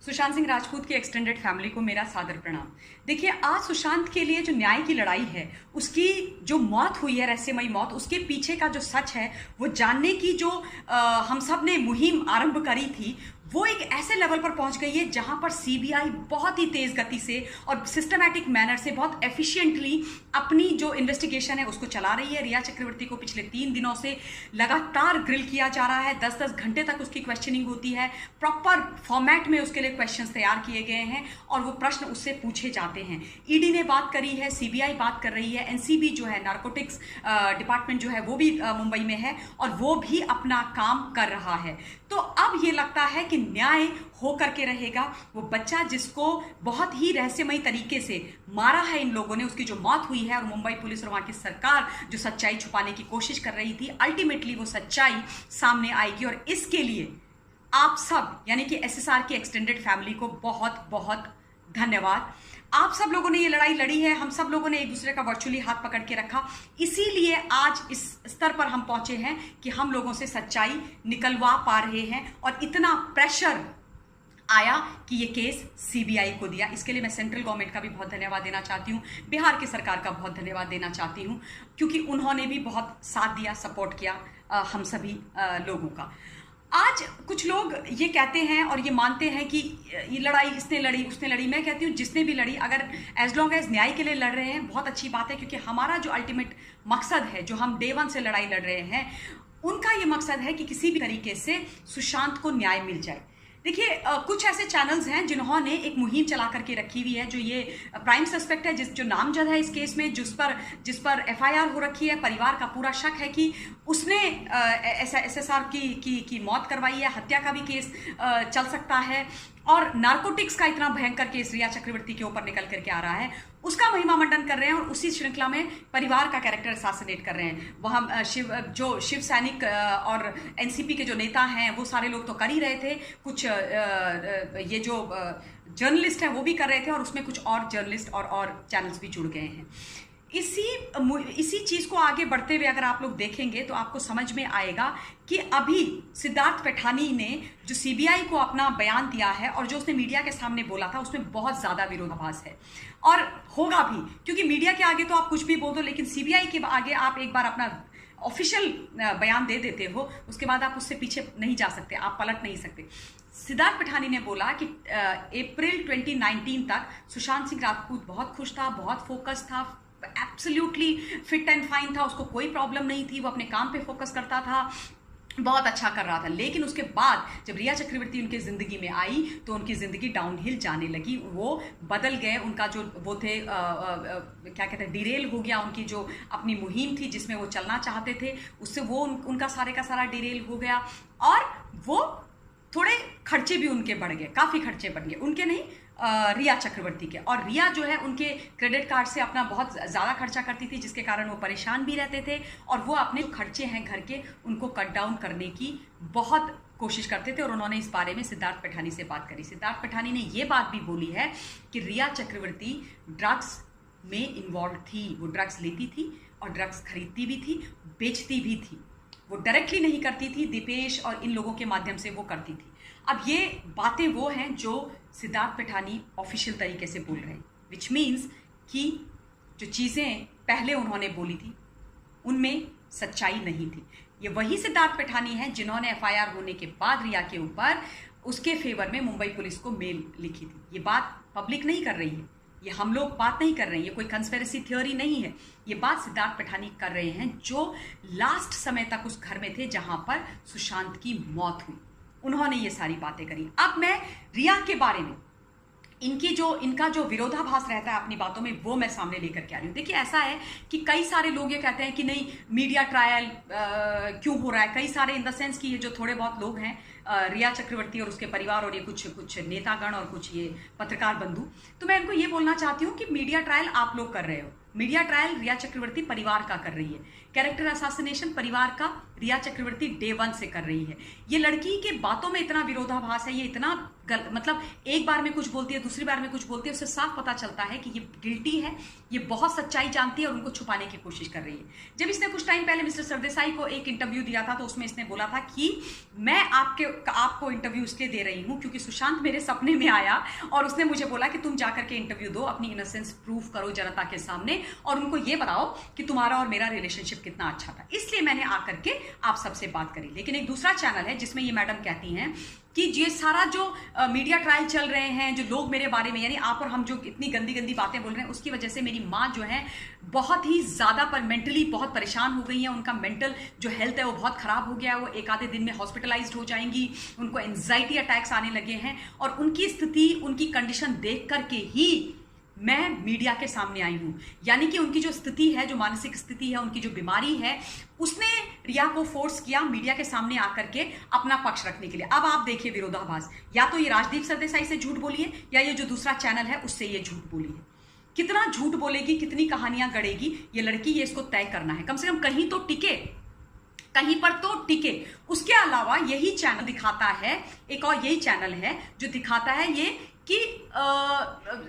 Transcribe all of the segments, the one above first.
सुशांत सिंह राजपूत की extended family को मेरा सादर प्रणाम। देखिए, आज सुशांत के लिए जो न्याय की लड़ाई है, उसकी जो मौत हुई है, रहस्यमयी मौत, उसके पीछे का जो सच है वो जानने की जो हम सब ने मुहिम आरंभ करी थी, वो एक ऐसे लेवल पर पहुंच गई है जहां पर सीबीआई बहुत ही तेज गति से और सिस्टमैटिक मैनर से बहुत एफिशिएंटली अपनी जो इन्वेस्टिगेशन है उसको चला रही है। रिया चक्रवर्ती को पिछले 3 दिनों से लगातार ग्रिल किया जा रहा है। 10-10 घंटे तक उसकी क्वेश्चनिंग होती है। प्रॉपर फॉर्मेट में उसके लिए क्वेश्चंस तैयार किए गए हैं और वो प्रश्न उससे पूछे जाते हैं। ईडी ने बात करी है, सीबीआई बात कर रही है, एनसीबी जो है नारकोटिक्स डिपार्टमेंट जो है वो भी मुंबई में है और वो भी अपना काम कर रहा है। तो अब ये लगता है कि न्याय हो करके रहेगा। वो बच्चा जिसको बहुत ही रहस्यमयी तरीके से मारा है इन लोगों ने, उसकी जो मौत हुई है और मुंबई पुलिस और वहां की सरकार जो सच्चाई छुपाने की कोशिश कर रही थी, अल्टीमेटली वो सच्चाई सामने आएगी। और इसके लिए आप सब यानी कि एसएसआर की एक्सटेंडेड फैमिली को बहुत बहुत धन्यवाद। आप सब लोगों ने ये लड़ाई लड़ी है, हम सब लोगों ने एक दूसरे का वर्चुअली हाथ पकड़ के रखा, इसीलिए आज इस स्तर पर हम पहुंचे हैं कि हम लोगों से सच्चाई निकलवा पा रहे हैं और इतना प्रेशर आया कि ये केस सीबीआई को दिया। इसके लिए मैं सेंट्रल गवर्नमेंट का भी बहुत धन्यवाद देना चाहती हूँ, बिहार की सरकार का बहुत धन्यवाद देना चाहती हूँ, क्योंकि उन्होंने भी बहुत साथ दिया, सपोर्ट किया हम सभी लोगों का। आज कुछ लोग ये कहते हैं और ये मानते हैं कि ये लड़ाई इसने लड़ी उसने लड़ी। मैं कहती हूँ जिसने भी लड़ी, अगर एज लॉन्ग एज न्याय के लिए लड़ रहे हैं बहुत अच्छी बात है, क्योंकि हमारा जो अल्टीमेट मकसद है, जो हम डे 1 से लड़ाई लड़ रहे हैं, उनका ये मकसद है कि किसी भी तरीके से सुशांत को न्याय मिल जाए। देखिए, कुछ ऐसे चैनल्स हैं जिन्होंने एक मुहिम चला करके रखी हुई है, जो ये प्राइम सस्पेक्ट है, जो नामजद है इस केस में, जिस पर एफआईआर हो रखी है, परिवार का पूरा शक है कि उसने एसएसआर की मौत करवाई है, हत्या का भी केस चल सकता है और नारकोटिक्स का इतना भयंकर केस रिया चक्रवर्ती के ऊपर निकल करके आ रहा है, उसका महिमा मंडन कर रहे हैं और उसी श्रृंखला में परिवार का कैरेक्टर असैसिनेट कर रहे हैं। वहाँ शिव सैनिक और एनसीपी के जो नेता हैं वो सारे लोग तो कर ही रहे थे, कुछ ये जो जर्नलिस्ट हैं वो भी कर रहे थे और उसमें कुछ और जर्नलिस्ट और चैनल्स भी जुड़ गए हैं। इसी चीज को आगे बढ़ते हुए अगर आप लोग देखेंगे तो आपको समझ में आएगा कि अभी सिद्धार्थ पैठानी ने जो सीबीआई को अपना बयान दिया है और जो उसने मीडिया के सामने बोला था, उसमें बहुत ज्यादा विरोधाभास है और होगा भी, क्योंकि मीडिया के आगे तो आप कुछ भी बोल दो, लेकिन सीबीआई के आगे आप एक बार अपना ऑफिशियल बयान दे देते हो, उसके बाद आप उससे पीछे नहीं जा सकते, आप पलट नहीं सकते। सिद्धार्थ पैठानी ने बोला कि अप्रैल 2019 तक सुशांत सिंह राजपूत बहुत खुश था, बहुत फोकस था, एब्सोल्युटली फिट एंड फाइन था, उसको कोई प्रॉब्लम नहीं थी, वो अपने काम पे फोकस करता था, बहुत अच्छा कर रहा था। लेकिन उसके बाद जब रिया चक्रवर्ती उनके जिंदगी में आई तो उनकी जिंदगी डाउनहिल जाने लगी, वो बदल गए, उनका जो वो थे क्या कहते हैं, डिरेल हो गया, उनकी जो अपनी मुहिम थी जिसमें वो चलना चाहते थे उससे वो उनका सारे का सारा डिरेल हो गया और वो थोड़े खर्चे भी उनके बढ़ गए, काफी खर्चे बढ़ गए, उनके नहीं रिया चक्रवर्ती के। और रिया जो है उनके क्रेडिट कार्ड से अपना बहुत ज़्यादा खर्चा करती थी, जिसके कारण वो परेशान भी रहते थे और वो अपने खर्चे हैं घर के उनको कट डाउन करने की बहुत कोशिश करते थे और उन्होंने इस बारे में सिद्धार्थ पैठानी से बात करी। सिद्धार्थ पैठानी ने ये बात भी बोली है कि रिया चक्रवर्ती ड्रग्स में इन्वॉल्व थी, वो ड्रग्स लेती थी और ड्रग्स खरीदती भी थी, बेचती भी थी, वो डायरेक्टली नहीं करती थी, दीपेश और इन लोगों के माध्यम से वो करती थी। अब ये बातें वो हैं जो सिद्धार्थ पैठानी ऑफिशियल तरीके से बोल रहे हैं, विच मीन्स कि जो चीज़ें पहले उन्होंने बोली थी उनमें सच्चाई नहीं थी। ये वही सिद्धार्थ पैठानी हैं जिन्होंने एफआईआर होने के बाद रिया के ऊपर उसके फेवर में मुंबई पुलिस को मेल लिखी थी। ये बात पब्लिक नहीं कर रही है, ये हम लोग बात नहीं कर रहे हैं, ये कोई कंस्पिरेसी थ्योरी नहीं है, ये बात सिद्धार्थ पैठानी कर रहे हैं जो लास्ट समय तक उस घर में थे जहां पर सुशांत की मौत हुई। उन्होंने ये सारी बातें करी। अब मैं रिया के बारे में इनका जो विरोधाभास रहता है अपनी बातों में, वो मैं सामने लेकर के आ रही हूँ। देखिए, ऐसा है कि कई सारे लोग ये कहते हैं कि नहीं मीडिया ट्रायल क्यों हो रहा है, कई सारे इन द सेंस कि ये जो थोड़े बहुत लोग हैं रिया चक्रवर्ती और उसके परिवार और ये कुछ नेतागण और कुछ ये पत्रकार बंधु, तो मैं इनको ये बोलना चाहती हूँ कि मीडिया ट्रायल आप लोग कर रहे हो, मीडिया ट्रायल रिया चक्रवर्ती परिवार का कर रही है, कैरेक्टर असैसिनेशन परिवार का रिया चक्रवर्ती डे 1 से कर रही है। ये लड़की के बातों में इतना विरोधाभास है, ये इतना मतलब एक बार में कुछ बोलती है, दूसरी बार में कुछ बोलती है, उससे साफ पता चलता है कि ये गिल्टी है, ये बहुत सच्चाई जानती है और उनको छुपाने की कोशिश कर रही है। जब इसने कुछ टाइम पहले मिस्टर सरदेसाई को एक इंटरव्यू दिया था तो उसमें इसने बोला था कि मैं आपको इंटरव्यू इसलिए दे रही हूं क्योंकि सुशांत मेरे सपने में आया और उसने मुझे बोला कि तुम जाकर के इंटरव्यू दो, अपनी इनोसेंस प्रूफ करो जनता के सामने और उनको ये बताओ कि तुम्हारा और मेरा रिलेशनशिप कितना अच्छा था, इसलिए मैंने आकर के आप सबसे बात करी। लेकिन एक दूसरा चैनल है जिसमें ये मैडम कहती हैं कि ये सारा जो मीडिया ट्रायल चल रहे हैं, जो लोग मेरे बारे में यानी आप और हम जो इतनी गंदी गंदी बातें बोल रहे हैं, उसकी वजह से मेरी माँ जो है बहुत ही ज़्यादा पर मेंटली बहुत परेशान हो गई है, उनका मेंटल जो हेल्थ है वो बहुत ख़राब हो गया है, वो एक आधे दिन में हॉस्पिटलाइज्ड हो जाएंगी, उनको एंजाइटी अटैक्स आने लगे हैं और उनकी स्थिति, उनकी कंडीशन देख करके ही मैं मीडिया के सामने आई हूं। यानी कि उनकी जो स्थिति है, जो मानसिक स्थिति है, उनकी जो बीमारी है, उसने रिया को फोर्स किया मीडिया के सामने आकर के अपना पक्ष रखने के लिए। अब आप देखिए विरोधाभास, या तो ये राजदीप सरदेसाई से झूठ बोली है या ये जो दूसरा चैनल है उससे ये झूठ बोली है। कितना झूठ बोलेगी, कितनी कहानियां गढ़ेगी ये लड़की, ये इसको तय करना है। कम से कम कहीं तो टिके, कहीं पर तो टिके। उसके अलावा यही चैनल दिखाता है, एक और यही चैनल है जो दिखाता है ये कि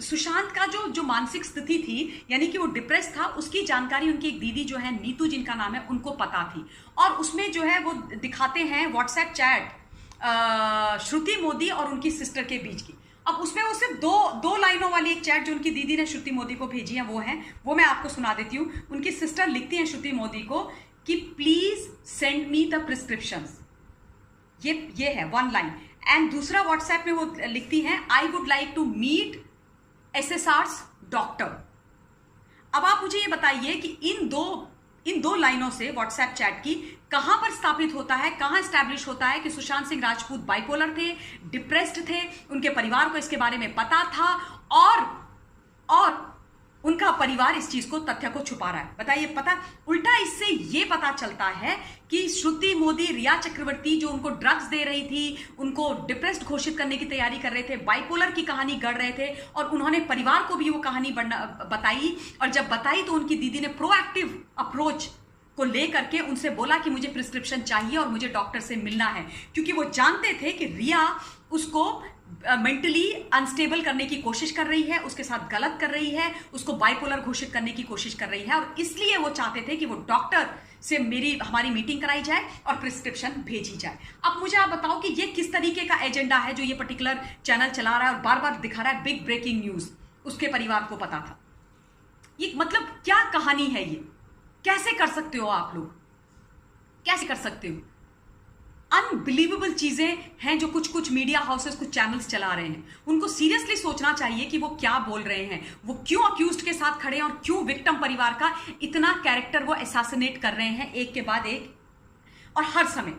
सुशांत का जो मानसिक स्थिति थी, यानी कि वो डिप्रेस था, उसकी जानकारी उनकी एक दीदी जो है नीतू जिनका नाम है, उनको पता थी। और उसमें जो है वो दिखाते हैं व्हाट्सएप चैट श्रुति मोदी और उनकी सिस्टर के बीच की। अब उसमें वो सिर्फ दो लाइनों वाली एक चैट जो उनकी दीदी ने श्रुति मोदी को भेजी है वो मैं आपको सुना देती हूँ। उनकी सिस्टर लिखती हैं श्रुति मोदी को कि please send me the prescriptions, ये है वन लाइन। एंड दूसरा व्हाट्सएप में वो लिखती हैं I would like to meet SSR's doctor. अब आप मुझे ये बताइए कि इन दो लाइनों से व्हाट्सएप चैट की कहां पर स्थापित होता है, कहां स्टैब्लिश होता है कि सुशांत सिंह राजपूत बाइपोलर थे, डिप्रेस्ड थे, उनके परिवार को इसके बारे में पता था और उनका परिवार इस चीज को, तथ्य को छुपा रहा है। बताइए, पता उल्टा इससे ये पता चलता है कि श्रुति मोदी, रिया चक्रवर्ती जो उनको ड्रग्स दे रही थी, उनको डिप्रेस्ड घोषित करने की तैयारी कर रहे थे, बाइपोलर की कहानी गढ़ रहे थे और उन्होंने परिवार को भी वो कहानी बताई। और जब बताई तो उनकी दीदी ने प्रोएक्टिव अप्रोच को लेकर के उनसे बोला कि मुझे प्रिस्क्रिप्शन चाहिए और मुझे डॉक्टर से मिलना है, क्योंकि वो जानते थे कि रिया उसको मेंटली अनस्टेबल करने की कोशिश कर रही है, उसके साथ गलत कर रही है, उसको बाइपोलर घोषित करने की कोशिश कर रही है और इसलिए वो चाहते थे कि वो डॉक्टर से हमारी मीटिंग कराई जाए और प्रिस्क्रिप्शन भेजी जाए। अब मुझे आप बताओ कि ये किस तरीके का एजेंडा है जो ये पर्टिकुलर चैनल चला रहा है और बार बार दिखा रहा है बिग ब्रेकिंग न्यूज, उसके परिवार को पता था। ये मतलब क्या कहानी है ये? कैसे कर सकते हो आप लोग, कैसे कर सकते हो? अनबिलीवेबल चीजें हैं जो कुछ मीडिया हाउसेस, कुछ चैनल्स चला रहे हैं। उनको सीरियसली सोचना चाहिए कि वो क्या बोल रहे हैं, वो क्यों अक्यूज्ड के साथ खड़े हैं और क्यों विक्टिम परिवार का इतना कैरेक्टर वो असैसिनेट कर रहे हैं एक के बाद एक और हर समय।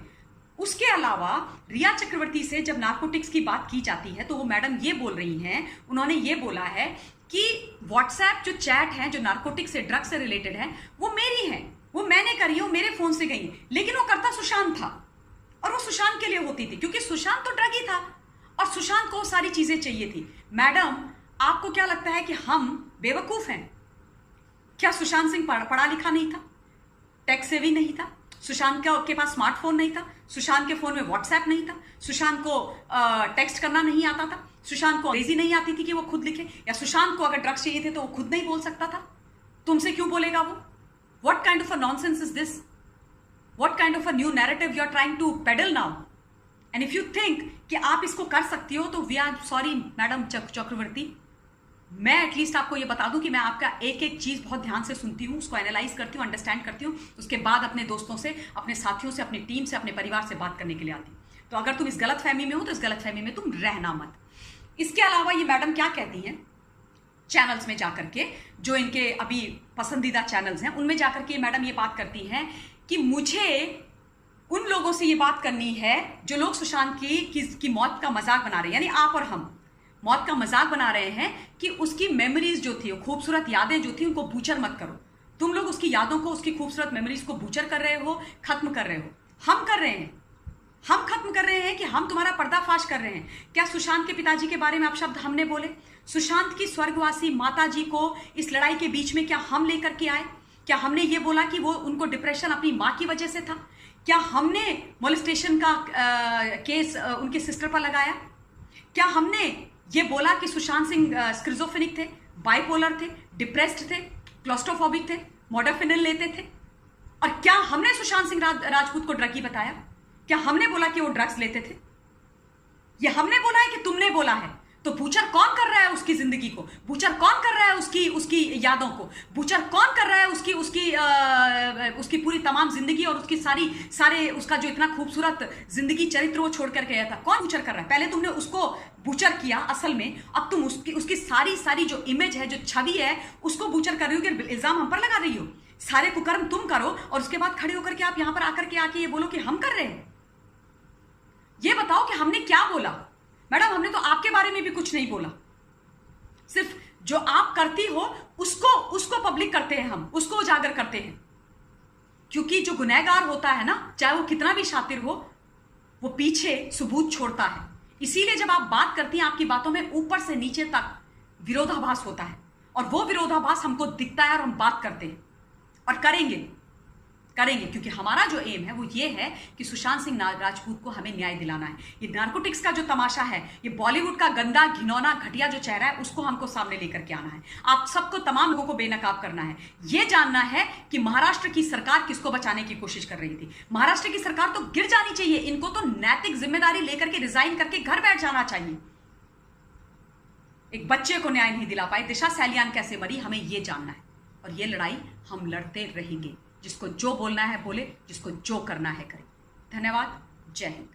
उसके अलावा रिया चक्रवर्ती से जब नार्कोटिक्स की बात की जाती है तो वो मैडम ये बोल रही हैं, उन्होंने ये बोला है कि व्हाट्सएप जो चैट है जो नार्कोटिक्स से, ड्रग्स से रिलेटेड है, वो मेरी है, वो मैंने करी है, वो मेरे फोन से गई, लेकिन वो करता सुशांत था और वो सुशांत के लिए होती थी क्योंकि सुशांत तो ड्रगी था और सुशांत को सारी चीजें चाहिए थी। मैडम, आपको क्या लगता है कि हम बेवकूफ हैं क्या? सुशांत सिंह पढ़ा लिखा नहीं था, टेक सेवी नहीं था, सुशांत के पास स्मार्टफोन नहीं था, सुशांत के फोन में व्हाट्सएप नहीं था, सुशांत को टेक्स्ट करना नहीं आता था, सुशांत को अंग्रेजी नहीं आती थी कि वो खुद लिखे, या सुशांत को अगर ड्रग्स चाहिए थे तो वो खुद नहीं बोल सकता था? तुमसे क्यों बोलेगा वो? What kind of a nonsense is this? What kind of a new narrative you are trying to peddle now? And if you think कि आप इसको कर सकती हो तो we are sorry मैडम चक्रवर्ती। मैं एटलीस्ट आपको ये बता दूं कि मैं आपका एक एक चीज बहुत ध्यान से सुनती हूँ, उसको एनालाइज करती हूँ, अंडरस्टैंड करती हूँ, उसके बाद अपने दोस्तों से, अपने साथियों से, अपनी टीम से, अपने परिवार से बात करने के लिए आती हूँ। तो अगर तुम इस गलत फहमी में हो तो इस गलत फहमी में तुम रहना मत। इसके अलावा ये मैडम क्या कहती हैं चैनल्स में जाकर के, जो इनके अभी पसंदीदा चैनल्स हैं उनमें जाकर के मैडम ये बात करती हैं कि मुझे उन लोगों से ये बात करनी है जो लोग सुशांत की मौत का मजाक बना रहे हैं, यानी आप और हम मौत का मजाक बना रहे हैं कि उसकी मेमोरीज जो थी, खूबसूरत यादें जो थी, उनको बूचर मत करो। तुम लोग उसकी यादों को, उसकी खूबसूरत मेमोरीज को बूचर कर रहे हो, खत्म कर रहे हो। हम कर रहे हैं, हम खत्म कर रहे हैं कि हम तुम्हारा पर्दाफाश कर रहे हैं? क्या सुशांत के पिताजी के बारे में आप शब्द हमने बोले? सुशांत की स्वर्गवासी माता जी को इस लड़ाई के बीच में क्या हम लेकर के आए? क्या हमने ये बोला कि वो उनको डिप्रेशन अपनी माँ की वजह से था? क्या हमने मोलेस्टेशन का केस उनके सिस्टर पर लगाया? क्या हमने ये बोला कि सुशांत सिंह स्किज़ोफ्रेनिक थे, बाइपोलर थे, डिप्रेस्ड थे, क्लॉस्ट्रोफोबिक थे, मोडाफिनिल लेते थे? और क्या हमने सुशांत सिंह राजपूत को ड्रगी बताया? क्या हमने बोला कि वो ड्रग्स लेते थे? ये हमने बोला है कि तुमने बोला है? तो बूचर कौन कर रहा है उसकी जिंदगी को? बूचर कौन कर रहा है उसकी यादों को? बूचर कौन कर रहा है उसकी पूरी तमाम जिंदगी और उसकी सारे उसका जो इतना खूबसूरत जिंदगी चरित्र वो छोड़ कर गया था? कौन बूचर कर रहा है? पहले तुमने उसको बूचर किया असल में, अब तुम उसकी सारी जो इमेज है, जो छवि है, उसको बूचर कर रही हो कि इल्जाम हम पर लगा रही हो। सारे कुकर्म तुम करो और उसके बाद खड़े होकर के आप यहां पर आके ये बोलो कि हम कर रहे हैं। ये बताओ कि हमने क्या बोला? मैडम, हमने तो आपके बारे में भी कुछ नहीं बोला। सिर्फ जो आप करती हो उसको पब्लिक करते हैं, हम उसको उजागर करते हैं। क्योंकि जो गुनहगार होता है ना, चाहे वो कितना भी शातिर हो, वो पीछे सबूत छोड़ता है। इसीलिए जब आप बात करती हैं, आपकी बातों में ऊपर से नीचे तक विरोधाभास होता है, और वो विरोधाभास हमको दिखता है और हम बात करते हैं और करेंगे, क्योंकि हमारा जो एम है वो ये है कि सुशांत सिंह राजपूत को हमें न्याय दिलाना है। ये नार्कोटिक्स का जो तमाशा है, ये बॉलीवुड का गंदा, घिनौना, घटिया जो चेहरा है, उसको हमको सामने लेकर के आना है। आप सबको, तमाम लोगों को बेनकाब करना है। ये जानना है कि महाराष्ट्र की सरकार किसको बचाने की कोशिश कर रही थी। महाराष्ट्र की सरकार तो गिर जानी चाहिए। इनको तो नैतिक जिम्मेदारी लेकर के रिजाइन करके घर बैठ जाना चाहिए। एक बच्चे को न्याय नहीं दिला पाए, दिशा सैलियान कैसे मरी, हमें ये जानना है। और ये लड़ाई हम लड़ते रहेंगे। जिसको जो बोलना है बोले, जिसको जो करना है करे। धन्यवाद। जय हिंद।